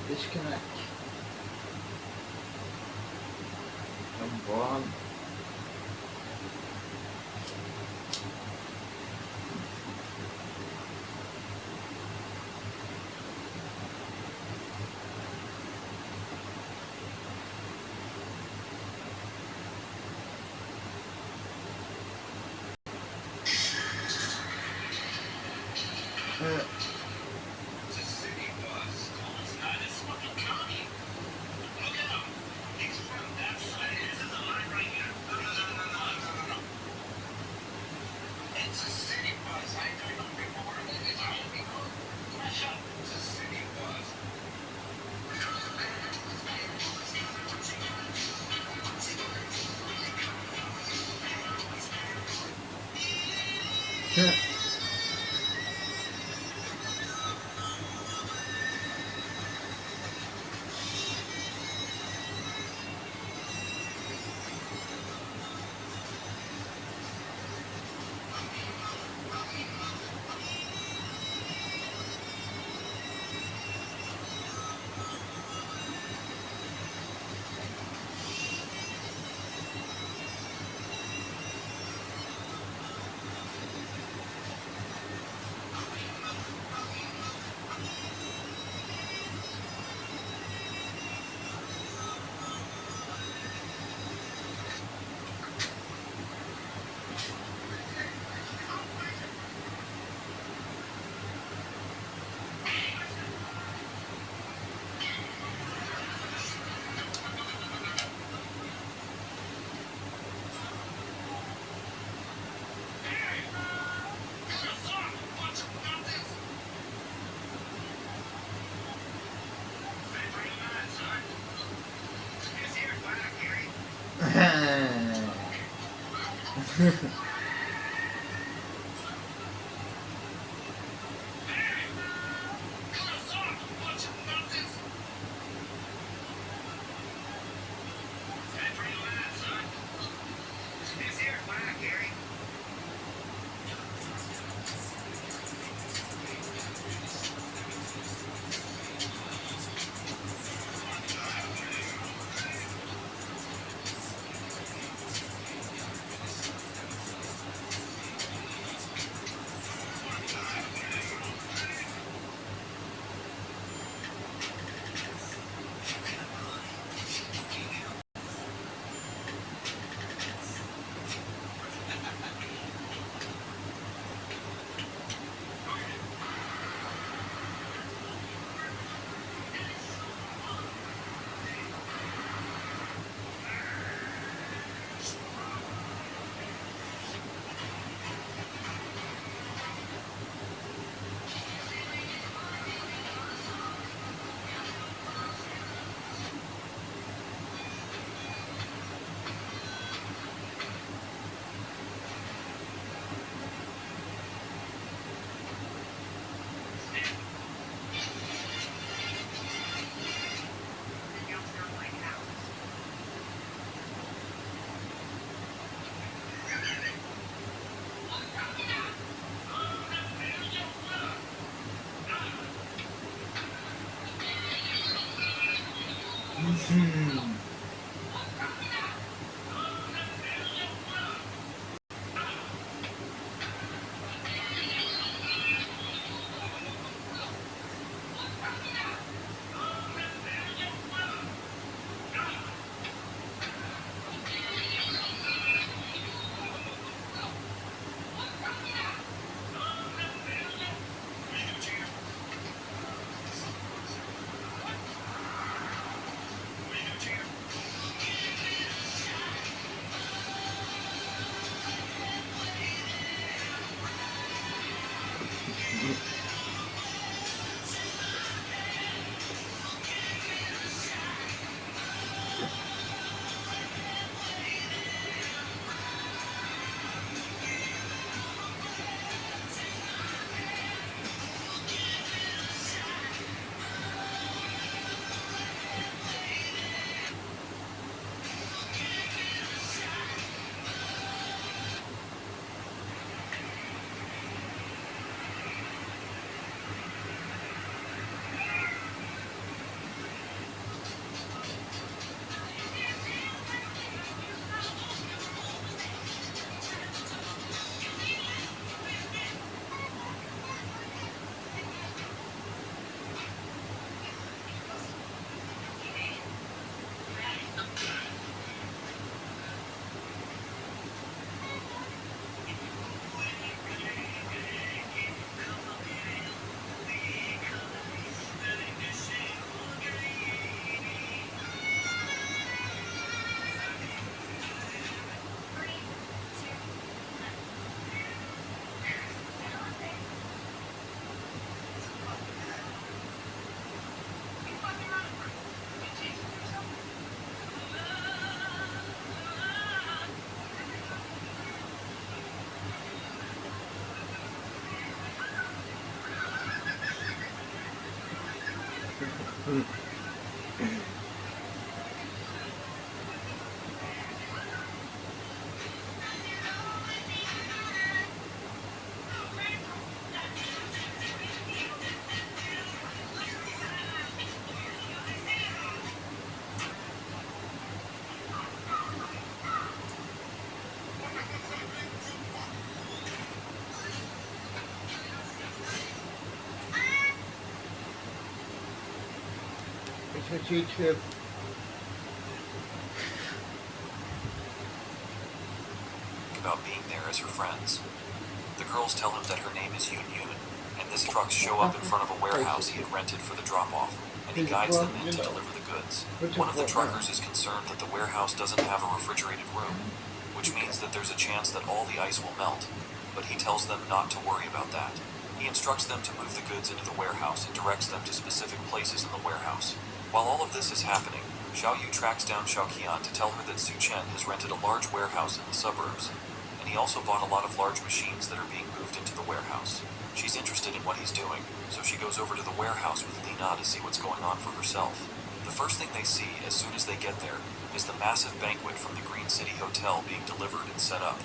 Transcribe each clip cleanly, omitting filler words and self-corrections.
Disconnect. Come on. It's a YouTube. About being there as her friends. The girls tell him that her name is Yoon Yoon, and this trucks show up in front of a warehouse he had rented for the drop-off, and he guides them in to deliver the goods. One of the truckers is concerned that the warehouse doesn't have a refrigerated room, which means that there's a chance that all the ice will melt, but he tells them not to worry about that. He instructs them to move the goods into the warehouse and directs them to specific places in the warehouse. While all of this is happening, Xiao Yu tracks down Xiao Qian to tell her that Su Chen has rented a large warehouse in the suburbs, and he also bought a lot of large machines that are being moved into the warehouse. She's interested in what he's doing, so she goes over to the warehouse with Li Na to see what's going on for herself. The first thing they see as soon as they get there is the massive banquet from the Green City Hotel being delivered and set up.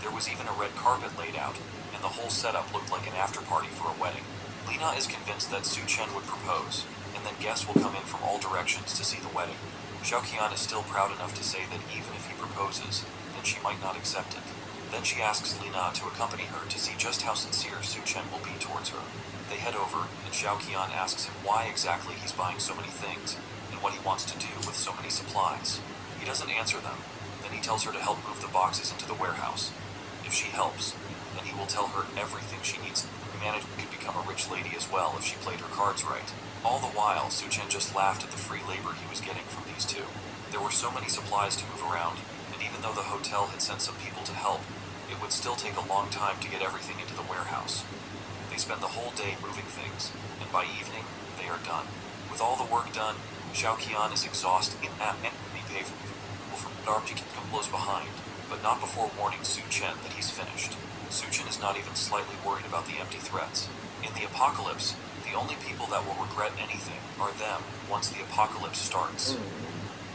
There was even a red carpet laid out, and the whole setup looked like an after-party for a wedding. Li Na is convinced that Su Chen would propose, and then guests will come in from all directions to see the wedding. Xiao Qian is still proud enough to say that even if he proposes, then she might not accept it. Then she asks Li Na to accompany her to see just how sincere Su Chen will be towards her. They head over, and Xiao Qian asks him why exactly he's buying so many things, and what he wants to do with so many supplies. He doesn't answer them. Then he tells her to help move the boxes into the warehouse. If she helps, then he will tell her everything she needs. Managed could become a rich lady as well if she played her cards right. All the while, Su Chen just laughed at the free labor he was getting from these two. There were so many supplies to move around, and even though the hotel had sent some people to help, it would still take a long time to get everything into the warehouse. They spend the whole day moving things, and by evening, they are done. With all the work done, Xiao Qian is exhausted and he pays for Darji blows behind, but not before warning Su Chen that he's finished. Su Chen is not even slightly worried about the empty threats. In the apocalypse, the only people that will regret anything are them once the apocalypse starts.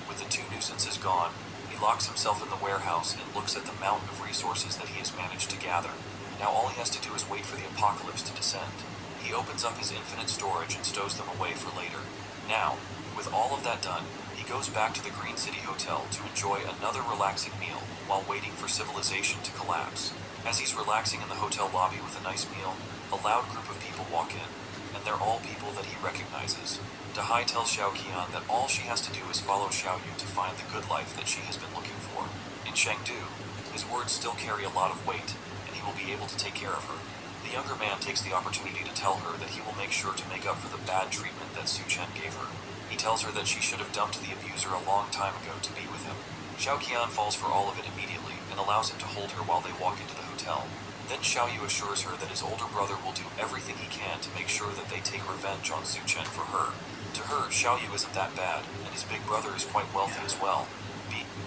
With the two nuisances gone, he locks himself in the warehouse and looks at the mountain of resources that he has managed to gather. Now all he has to do is wait for the apocalypse to descend. He opens up his infinite storage and stows them away for later. Now, with all of that done, he goes back to the Green City Hotel to enjoy another relaxing meal while waiting for civilization to collapse. As he's relaxing in the hotel lobby with a nice meal, a loud group of people walk in, and they're all people that he recognizes. Dahai tells Xiao Qian that all she has to do is follow Xiao Yu to find the good life that she has been looking for. In Chengdu, his words still carry a lot of weight, and he will be able to take care of her. The younger man takes the opportunity to tell her that he will make sure to make up for the bad treatment that Su Chen gave her. He tells her that she should have dumped the abuser a long time ago to be with him. Xiao Qian falls for all of it immediately and allows him to hold her while they walk into the hotel. Then Xiao Yu assures her that his older brother will do everything he can to make sure that they take revenge on Su Chen for her. To her, Xiao Yu isn't that bad, and his big brother is quite wealthy as well.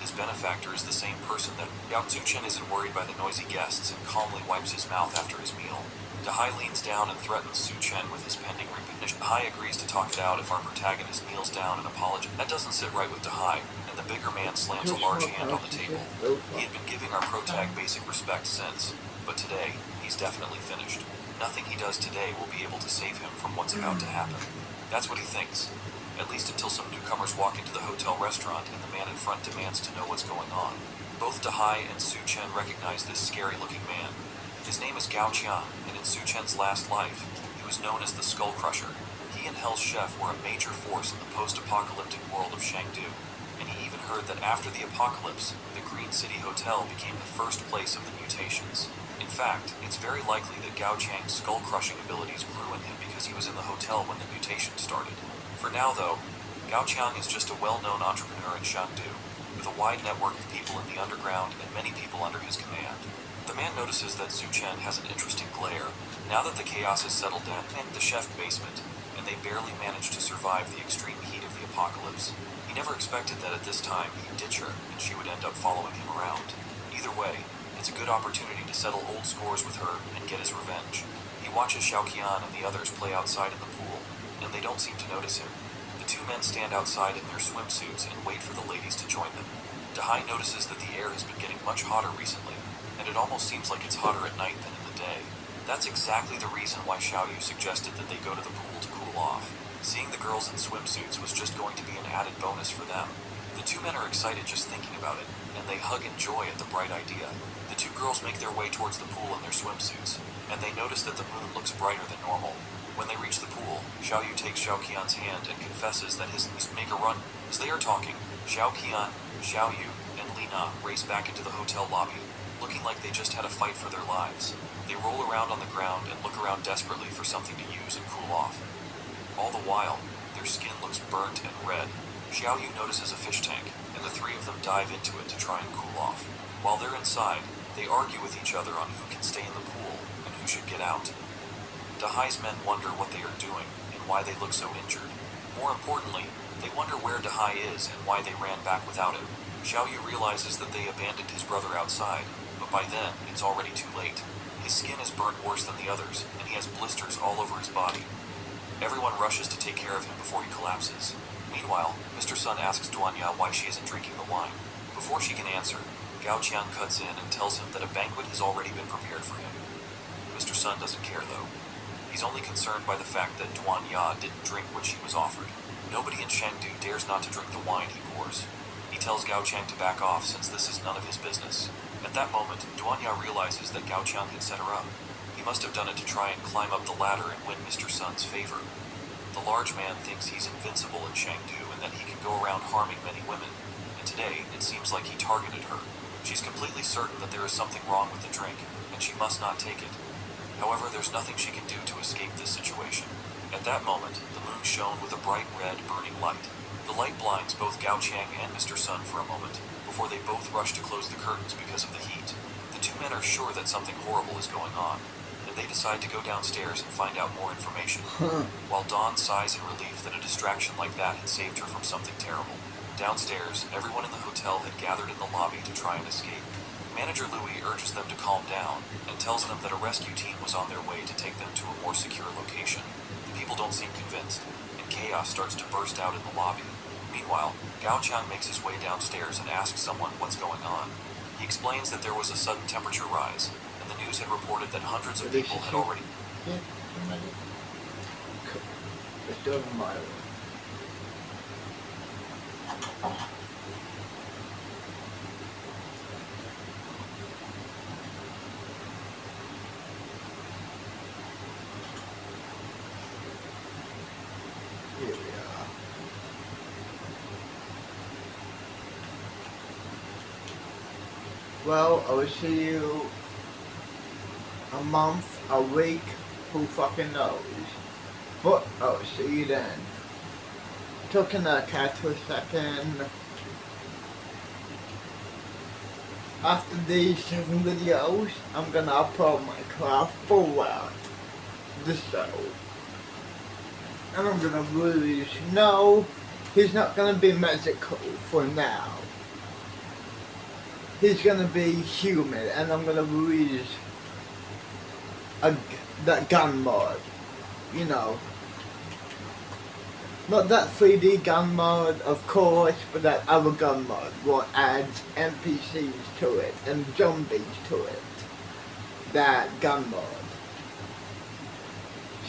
His benefactor is the same person that Su Chen isn't worried by the noisy guests and calmly wipes his mouth after his meal. Dahai leans down and threatens Su Chen with his pending recognition. Dahai agrees to talk it out if our protagonist kneels down and apologizes. That doesn't sit right with Dahai, and the bigger man slams a large hand on the table. He had been giving our protag basic respect since, but today, he's definitely finished. Nothing he does today will be able to save him from what's about to happen. That's what he thinks, at least until some newcomers walk into the hotel restaurant and the man in front demands to know what's going on. Both Dahai and Su Chen recognize this scary-looking man. His name is Gao Qiang, and in Su Chen's last life, he was known as the Skull Crusher. He and Hell's Chef were a major force in the post-apocalyptic world of Chengdu, and he even heard that after the apocalypse, the Green City Hotel became the first place of the mutations. In fact, it's very likely that Gao Qiang's skull-crushing abilities grew in him because he was in the hotel when the mutation started. For now, though, Gao Qiang is just a well-known entrepreneur in Chengdu, with a wide network of people in the underground and many people under his command. The man notices that Su Chen has an interesting glare, now that the chaos has settled down in the chef basement, and they barely managed to survive the extreme heat of the apocalypse. He never expected that at this time he'd ditch her, and she would end up following him around. Either way, it's a good opportunity to settle old scores with her and get his revenge. He watches Xiao Qian and the others play outside in the pool, and they don't seem to notice him. two men stand outside in their swimsuits and wait for the ladies to join them. Dahai notices that the air has been getting much hotter recently, and it almost seems like it's hotter at night than in the day. That's exactly the reason why Xiaoyu suggested that they go to the pool to cool off. Seeing the girls in swimsuits was just going to be an added bonus for them. The two men are excited just thinking about it, and they hug in joy at the bright idea. The two girls make their way towards the pool in their swimsuits, and they notice that the moon looks brighter than normal. When they reach the pool, Xiaoyu takes Xiao Qian's hand and confesses that his make a run. As they are talking, Xiao Qian, Xiaoyu, and Li Na race back into the hotel lobby, looking like they just had a fight for their lives. They roll around on the ground and look around desperately for something to use and cool off. All the while, their skin looks burnt and red. Xiaoyu notices a fish tank, and the three of them dive into it to try and cool off. While they're inside, they argue with each other on who can stay in the pool and who should get out. Dahai's men wonder what they are doing and why they look so injured. More importantly, they wonder where Dahai is and why they ran back without him. Xiaoyu realizes that they abandoned his brother outside, but by then, it's already too late. His skin is burnt worse than the others, and he has blisters all over his body. Everyone rushes to take care of him before he collapses. Meanwhile, Mr. Sun asks Duanya why she isn't drinking the wine. Before she can answer, Gao Qiang cuts in and tells him that a banquet has already been prepared for him. Mr. Sun doesn't care though. He's only concerned by the fact that Duanya didn't drink what she was offered. Nobody in Chengdu dares not to drink the wine he pours. He tells Gao Qiang to back off since this is none of his business. At that moment, Duanya realizes that Gao Qiang had set her up. He must have done it to try and climb up the ladder and win Mr. Sun's favor. The large man thinks he's invincible in Chengdu and that he can go around harming many women, and today it seems like he targeted her. She's completely certain that there is something wrong with the drink, and she must not take it. However, there's nothing she can do to escape this situation. At that moment, the moon shone with a bright red, burning light. The light blinds both Gao Qiang and Mr. Sun for a moment, before they both rush to close the curtains because of the heat. The two men are sure that something horrible is going on, and they decide to go downstairs and find out more information, while Dawn sighs in relief that a distraction like that had saved her from something terrible. Downstairs, everyone in the hotel had gathered in the lobby to try and escape. Manager Louis urges them to calm down and tells them that a rescue team was on their way to take them to a more secure location. The people don't seem convinced, and chaos starts to burst out in the lobby. Meanwhile, Gao Qiang makes his way downstairs and asks someone what's going on. He explains that there was a sudden temperature rise, and the news had reported that hundreds of people had already... It's doing my way. Here we are. Well, I will see you a month, a week, who fucking knows. But I will see you then. Talking to cat for a second. After these 7 videos, I'm gonna upload my craft forward the show. And I'm gonna release, no, he's not gonna be magical for now. He's gonna be human, and I'm gonna release that gun mod, you know. Not that 3D gun mod, of course, but that other gun mod, what adds NPCs to it and zombies to it. That gun mod.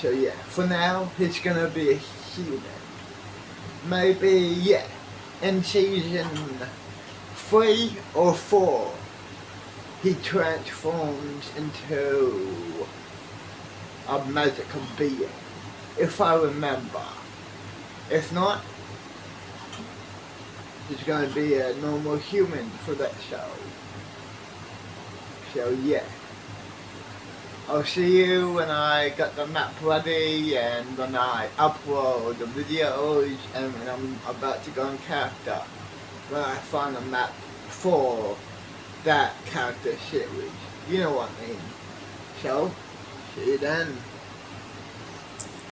So yeah, for now, he's gonna be a human. Maybe, yeah, in season 3 or 4, he transforms into a magical being, if I remember. If not, he's gonna be a normal human for that show. So yeah. I'll see you when I got the map ready and when I upload the videos and when I'm about to go on character. When I find a map for that character series. You know what I mean. So, see you then.